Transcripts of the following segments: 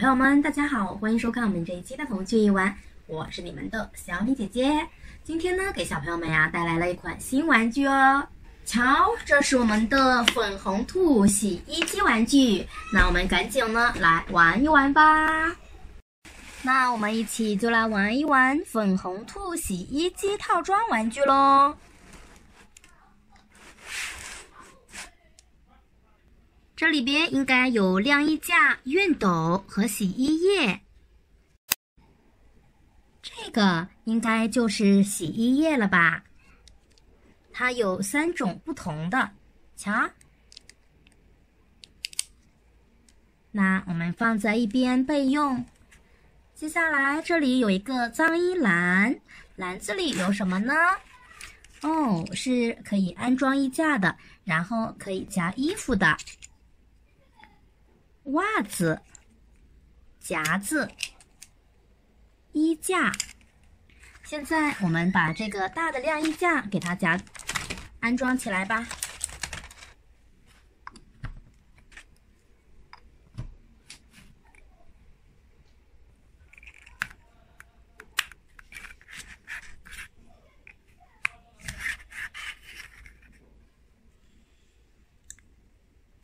朋友们，大家好，欢迎收看我们这一期的童趣一玩，我是你们的小李姐姐。今天呢，给小朋友们带来了一款新玩具哦。瞧，这是我们的粉红兔洗衣机玩具，那我们赶紧呢来玩一玩吧。那我们一起就来玩一玩粉红兔洗衣机套装玩具咯。这里边应该有晾衣架、熨斗和洗衣液。这个应该就是洗衣液了吧？它有3种不同的，瞧。那我们放在一边备用。接下来这里有一个脏衣篮，篮子里有什么呢？哦，是可以安装衣架的，然后可以夹衣服的。袜子、夹子、衣架。现在我们把这个大的晾衣架给它安装起来吧。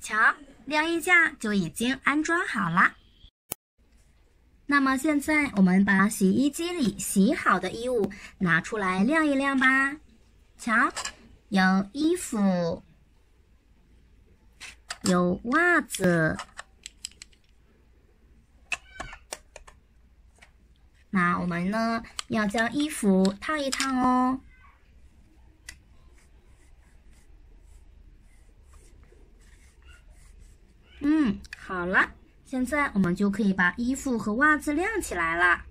瞧，晾衣架就已经安装好了。那么现在我们把洗衣机里洗好的衣物拿出来晾一晾吧。瞧，有衣服，有袜子。那我们呢，要将衣服烫一烫哦。好了，现在我们就可以把衣服和袜子晾起来了。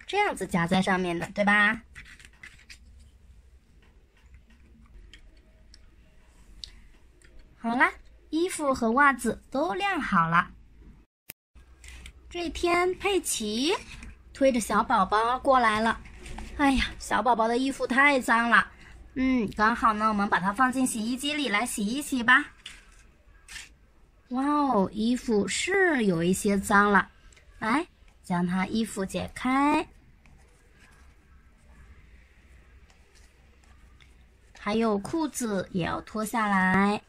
这样子夹在上面的，对吧？好了，衣服和袜子都晾好了。这一天，佩奇推着小宝宝过来了。哎呀，小宝宝的衣服太脏了。刚好呢，我们把它放进洗衣机里来洗一洗吧。哇哦，衣服是有一些脏了。来，将它衣服解开。还有裤子也要脱下来。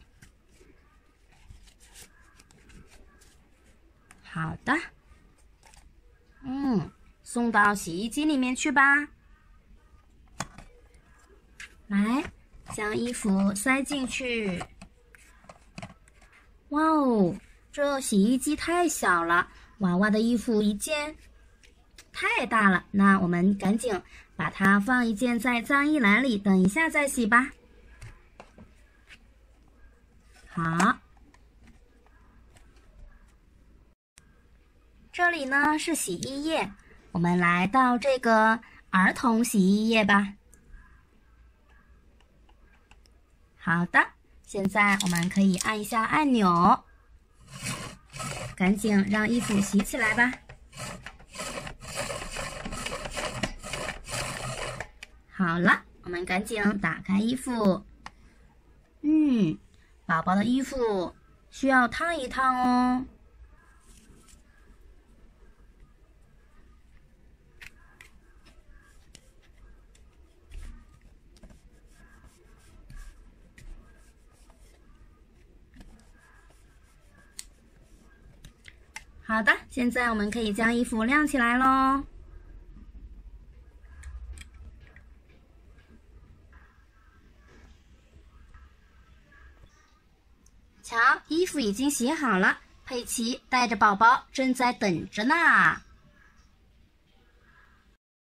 好的。送到洗衣机里面去吧。来，将衣服塞进去。哇哦，这洗衣机太小了，娃娃的衣服一件太大了。那我们赶紧把它放一件在脏衣篮里，等一下再洗吧。好。这里呢是洗衣液，我们来到这个儿童洗衣液吧。好的，现在我们可以按一下按钮，赶紧让衣服洗起来吧。好了，我们赶紧打开衣服。宝宝的衣服需要烫一烫哦。好的，现在我们可以将衣服晾起来咯。瞧，衣服已经洗好了，佩奇带着宝宝正在等着呢。